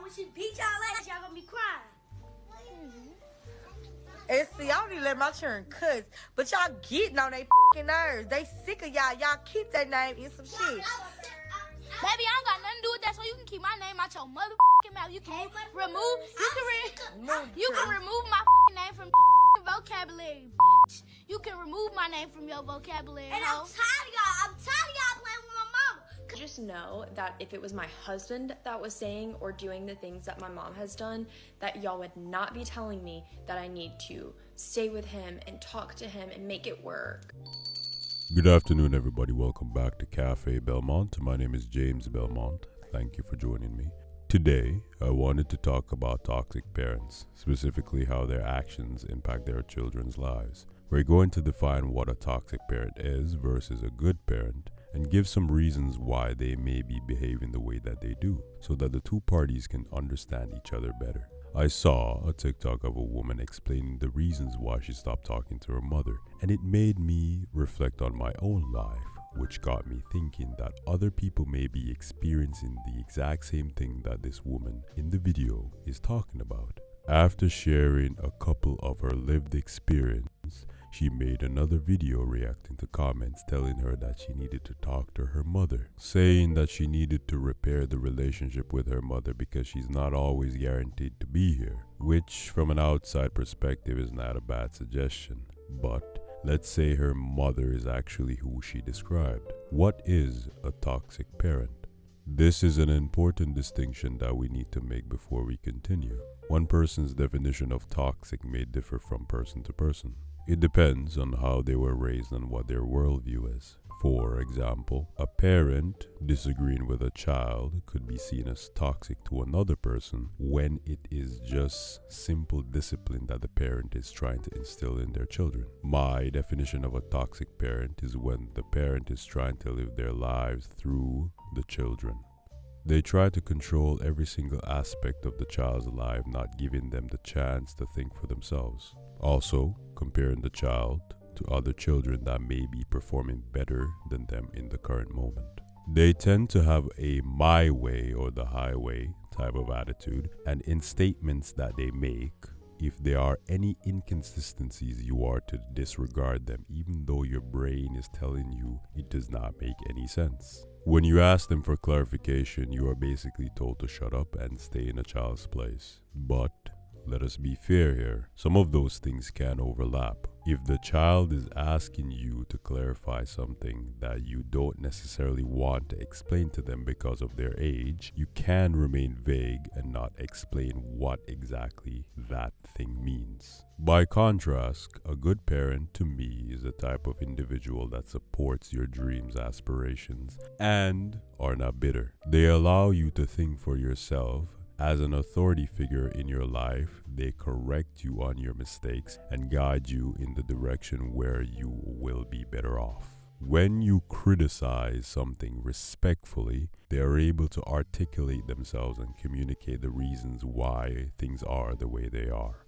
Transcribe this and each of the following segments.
when she beat y'all ass, y'all gonna be crying. And see, I don't even let my children cuss, but y'all getting on their fucking nerves. They sick of y'all. Y'all keep their name in some shit. Baby, I don't got nothing to do with that, so you can keep my name out your motherfucking mouth. You can remove my fucking name from your vocabulary, bitch. You can remove my name from your vocabulary, And ho. I'm tired of y'all playing with my mama. Just know that if it was my husband that was saying or doing the things that my mom has done, that y'all would not be telling me that I need to stay with him and talk to him and make it work. Good afternoon, everybody. Welcome back to Cafe Belmont. My name is James Belmont. Thank you for joining me. Today, I wanted to talk about toxic parents, specifically how their actions impact their children's lives. We're going to define what a toxic parent is versus a good parent, and give some reasons why they may be behaving the way that they do, so that the two parties can understand each other better. I saw a TikTok of a woman explaining the reasons why she stopped talking to her mother, and it made me reflect on my own life, which got me thinking that other people may be experiencing the exact same thing that this woman in the video is talking about. After sharing a couple of her lived experience, she made another video reacting to comments telling her that she needed to talk to her mother, saying that she needed to repair the relationship with her mother because she's not always guaranteed to be here, which from an outside perspective is not a bad suggestion. But let's say her mother is actually who she described. What is a toxic parent? This is an important distinction that we need to make before we continue. One person's definition of toxic may differ from person to person. It depends on how they were raised and what their worldview is. For example, a parent disagreeing with a child could be seen as toxic to another person when it is just simple discipline that the parent is trying to instill in their children. My definition of a toxic parent is when the parent is trying to live their lives through the children. They try to control every single aspect of the child's life, not giving them the chance to think for themselves. Also, comparing the child to other children that may be performing better than them in the current moment. They tend to have a my way or the highway type of attitude, and in statements that they make, if there are any inconsistencies, you are to disregard them, even though your brain is telling you it does not make any sense. When you ask them for clarification, you are basically told to shut up and stay in a child's place. But let us be fair here. Some of those things can overlap. If the child is asking you to clarify something that you don't necessarily want to explain to them because of their age, you can remain vague and not explain what exactly that thing means. By contrast, a good parent to me is the type of individual that supports your dreams, aspirations, and are not bitter. They allow you to think for yourself. As an authority figure in your life, they correct you on your mistakes and guide you in the direction where you will be better off. When you criticize something respectfully, they are able to articulate themselves and communicate the reasons why things are the way they are.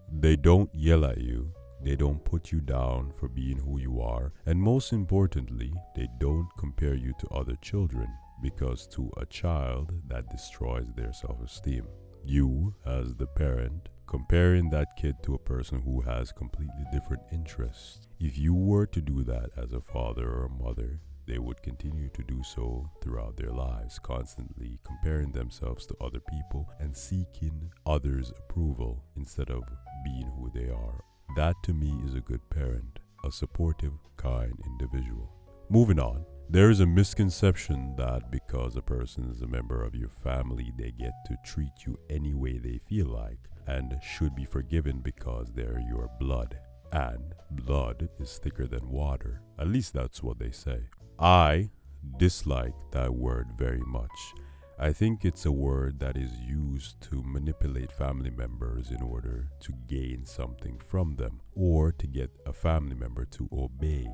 They don't yell at you, they don't put you down for being who you are, and most importantly, they don't compare you to other children, because to a child that destroys their self-esteem. You, as the parent, comparing that kid to a person who has completely different interests. If you were to do that as a father or a mother, they would continue to do so throughout their lives, constantly comparing themselves to other people and seeking others' approval instead of being who they are. That to me is a good parent, a supportive, kind individual. Moving on. There is a misconception that because a person is a member of your family, they get to treat you any way they feel like and should be forgiven because they're your blood. And blood is thicker than water. At least that's what they say. I dislike that word very much. I think it's a word that is used to manipulate family members in order to gain something from them or to get a family member to obey.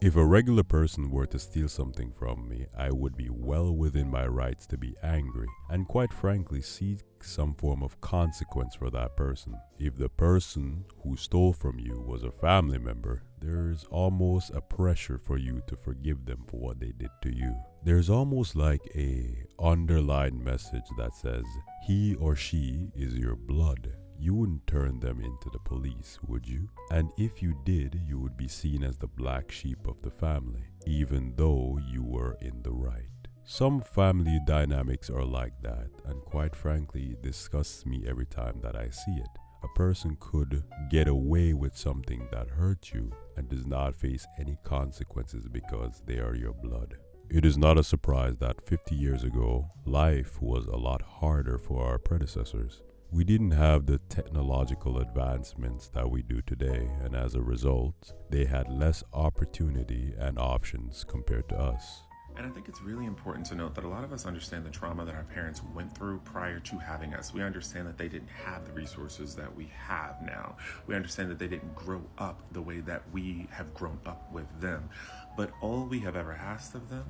If a regular person were to steal something from me, I would be well within my rights to be angry and quite frankly seek some form of consequence for that person. If the person who stole from you was a family member, there's almost a pressure for you to forgive them for what they did to you. There's almost like a underlined message that says, he or she is your blood. You wouldn't turn them into the police, would you? And if you did, you would be seen as the black sheep of the family, even though you were in the right. Some family dynamics are like that, and quite frankly, it disgusts me every time that I see it. A person could get away with something that hurt you and does not face any consequences because they are your blood. It is not a surprise that 50 years ago, life was a lot harder for our predecessors. We didn't have the technological advancements that we do today, and as a result, they had less opportunity and options compared to us. And I think it's really important to note that a lot of us understand the trauma that our parents went through prior to having us. We understand that they didn't have the resources that we have now. We understand that they didn't grow up the way that we have grown up with them. But all we have ever asked of them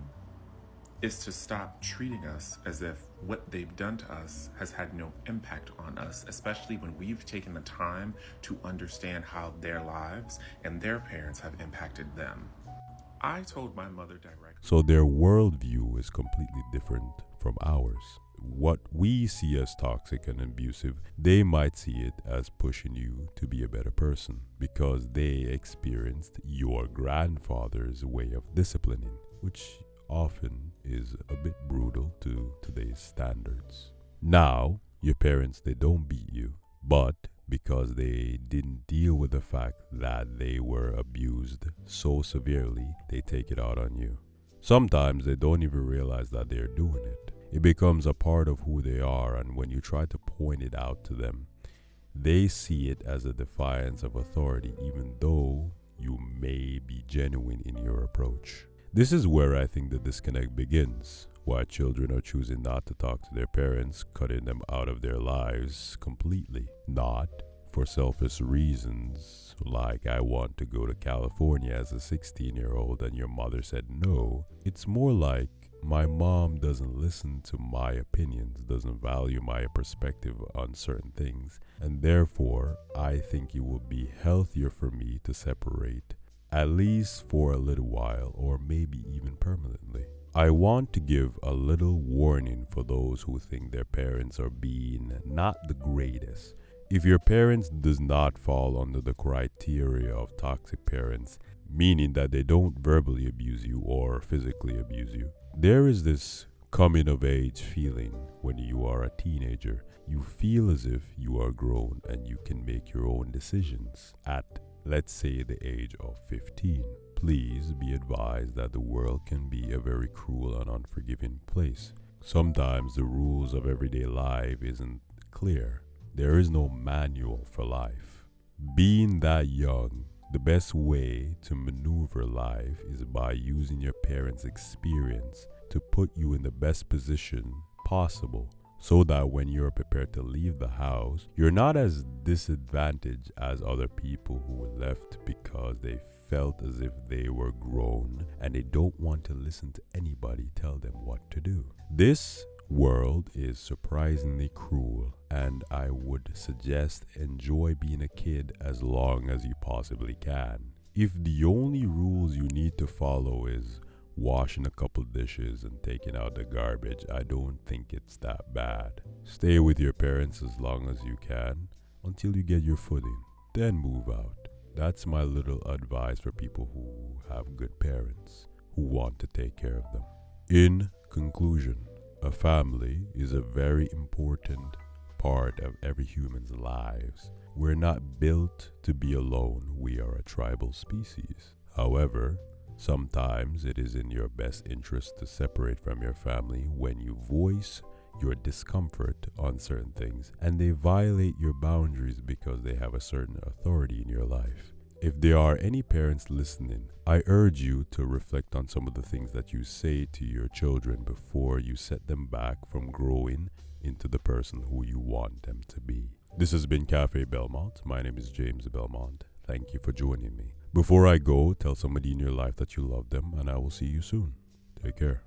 is to stop treating us as if what they've done to us has had no impact on us, especially when we've taken the time to understand how their lives and their parents have impacted them. I told my mother directly. So their worldview is completely different from ours. What we see as toxic and abusive, they might see it as pushing you to be a better person because they experienced your grandfather's way of disciplining, which often is a bit brutal to today's standards. Now, your parents, they don't beat you, but because they didn't deal with the fact that they were abused so severely, they take it out on you. Sometimes they don't even realize that they're doing it. It becomes a part of who they are, and when you try to point it out to them, they see it as a defiance of authority, even though you may be genuine in your approach. This is where I think the disconnect begins, why children are choosing not to talk to their parents, cutting them out of their lives completely. Not for selfish reasons, like I want to go to California as a 16-year-old and your mother said no. It's more like my mom doesn't listen to my opinions, doesn't value my perspective on certain things, and therefore I think it would be healthier for me to separate, at least for a little while or maybe even permanently. I want to give a little warning for those who think their parents are being not the greatest. If your parents does not fall under the criteria of toxic parents, meaning that they don't verbally abuse you or physically abuse you, there is this coming of age feeling when you are a teenager. You feel as if you are grown and you can make your own decisions at, let's say, the age of 15. Please be advised that the world can be a very cruel and unforgiving place. Sometimes the rules of everyday life isn't clear. There is no manual for life. Being that young, the best way to maneuver life is by using your parents' experience to put you in the best position possible, so that when you're prepared to leave the house, you're not as disadvantaged as other people who left because they felt as if they were grown and they don't want to listen to anybody tell them what to do. This world is surprisingly cruel, and I would suggest enjoy being a kid as long as you possibly can. If the only rules you need to follow is washing a couple dishes and taking out the garbage, I don't think it's that bad. Stay with your parents as long as you can until you get your footing, then move out. That's my little advice for people who have good parents who want to take care of them. In conclusion, a family is a very important part of every human's lives. We're not built to be alone. We are a tribal species. However, sometimes it is in your best interest to separate from your family when you voice your discomfort on certain things and they violate your boundaries because they have a certain authority in your life. If there are any parents listening, I urge you to reflect on some of the things that you say to your children before you set them back from growing into the person who you want them to be. This has been Cafe Belmont. My name is James Belmont. Thank you for joining me. Before I go, tell somebody in your life that you love them, and I will see you soon. Take care.